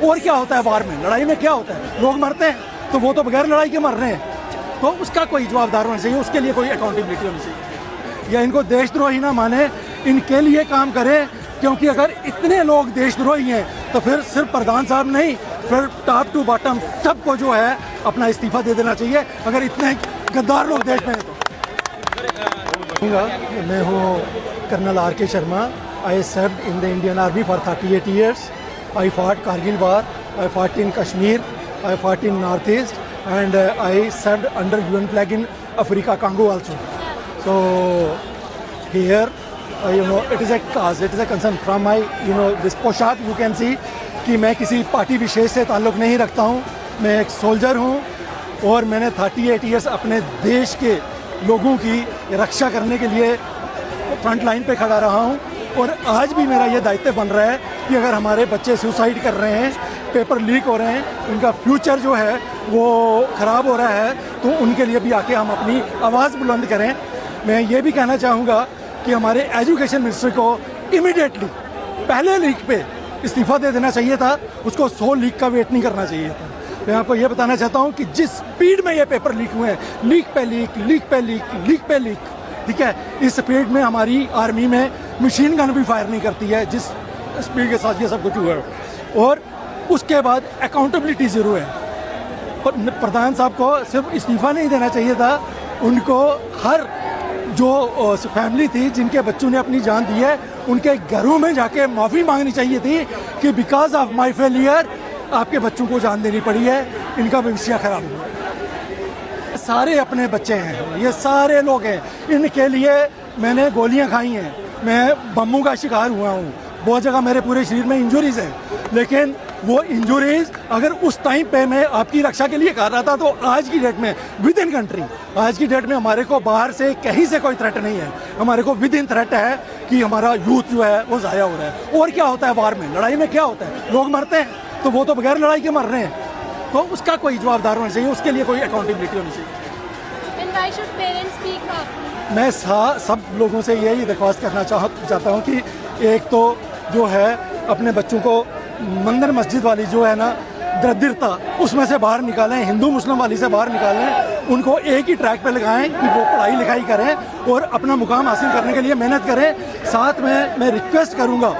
और क्या होता है वार में, लड़ाई में क्या होता है, लोग मरते हैं, तो वो तो बगैर लड़ाई के मर रहे हैं, तो उसका कोई जवाबदार होना चाहिए, उसके लिए कोई अकाउंटेबिलिटी होनी चाहिए। या इनको देशद्रोही ना माने, इनके लिए काम करें, क्योंकि अगर इतने लोग देशद्रोही हैं तो फिर सिर्फ प्रधान साहब नहीं, फिर टॉप टू बॉटम सबको जो है अपना इस्तीफा दे देना चाहिए, अगर इतने गद्दार लोग देश में हैं तो। मैं हूँ colonel R K Sharma. I served in the Indian army for 38 years. I fought Kargil war, I fought in Kashmir, I fought in Northeast, and I served under UN flag in Africa, Congo also. So here, it is a cause, it is a concern from my, this पोशाक you can see कि मैं किसी party विशेष से ताल्लुक़ नहीं रखता हूँ। मैं एक सोल्जर हूँ और मैंने 38 years अपने देश के लोगों की रक्षा करने के लिए फ्रंट लाइन पे खड़ा रहा हूँ। और आज भी मेरा ये दायित्व बन रहा है कि अगर हमारे बच्चे सुसाइड कर रहे हैं, पेपर लीक हो रहे हैं, उनका फ्यूचर जो है वो ख़राब हो रहा है, तो उनके लिए भी आके हम अपनी आवाज़ बुलंद करें। मैं ये भी कहना चाहूँगा कि हमारे एजुकेशन मिनिस्टर को इमीडिएटली पहले लीक पे इस्तीफ़ा दे देना चाहिए था, उसको 100 लीक का वेट नहीं करना चाहिए था। मैं आपको ये बताना चाहता हूँ कि जिस स्पीड में ये पेपर लीक हुए हैं, लीक पे लीक, लीक पे लीक, लीक पे लीक, ठीक है, इस स्पीड में हमारी आर्मी में मशीन गन भी फायर नहीं करती है जिस स्पीड के साथ ये सब कुछ हुआ है। और उसके बाद अकाउंटेबिलिटी ज़रूर है। और प्रधान साहब को सिर्फ इस्तीफ़ा नहीं देना चाहिए था, उनको हर जो फैमिली थी जिनके बच्चों ने अपनी जान दी है, उनके घरों में जाके माफ़ी मांगनी चाहिए थी कि बिकॉज ऑफ माई फेलियर आपके बच्चों को जान देनी पड़ी है, इनका भविष्य खराब हुआ है। सारे अपने बच्चे हैं, ये सारे लोग हैं, इनके लिए मैंने गोलियां खाई हैं, मैं बम्बों का शिकार हुआ हूँ, बहुत जगह मेरे पूरे शरीर में इंजरीज हैं, लेकिन वो इंजरीज अगर उस टाइम पे मैं आपकी रक्षा के लिए कर रहा था, तो आज की डेट में विद इन कंट्री, आज की डेट में हमारे को बाहर से कहीं से कोई थ्रेट नहीं है, हमारे को विद इन थ्रेट है कि हमारा यूथ जो है वो ज़ाया हो रहा है। और क्या होता है वार में, लड़ाई में क्या होता है, लोग मरते हैं, तो वो तो बगैर लड़ाई के मर रहे हैं, तो उसका कोई जवाबदार होना चाहिए, उसके लिए कोई अकाउंटेबिलिटी होनी चाहिए। मैं सब लोगों से यही दरख्वास्त करना चाहता हूँ कि एक तो जो है अपने बच्चों को मंदिर मस्जिद वाली जो है ना दरिद्रता, उसमें से बाहर निकालें, हिंदू मुस्लिम वाली से बाहर निकालें, उनको एक ही ट्रैक पे लगाएं कि वो पढ़ाई लिखाई करें और अपना मुकाम हासिल करने के लिए मेहनत करें। साथ में मैं रिक्वेस्ट करूँगा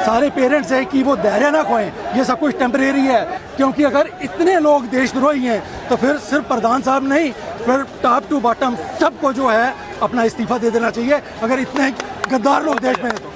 सारे पेरेंट्स है कि वो धैर्य ना खोएं, ये सब कुछ टेम्परेरी है, क्योंकि अगर इतने लोग देशद्रोही हैं तो फिर सिर्फ प्रधान साहब नहीं, फिर टॉप टू बॉटम सबको जो है अपना इस्तीफा दे देना चाहिए, अगर इतने गद्दार लोग देश में हैं तो।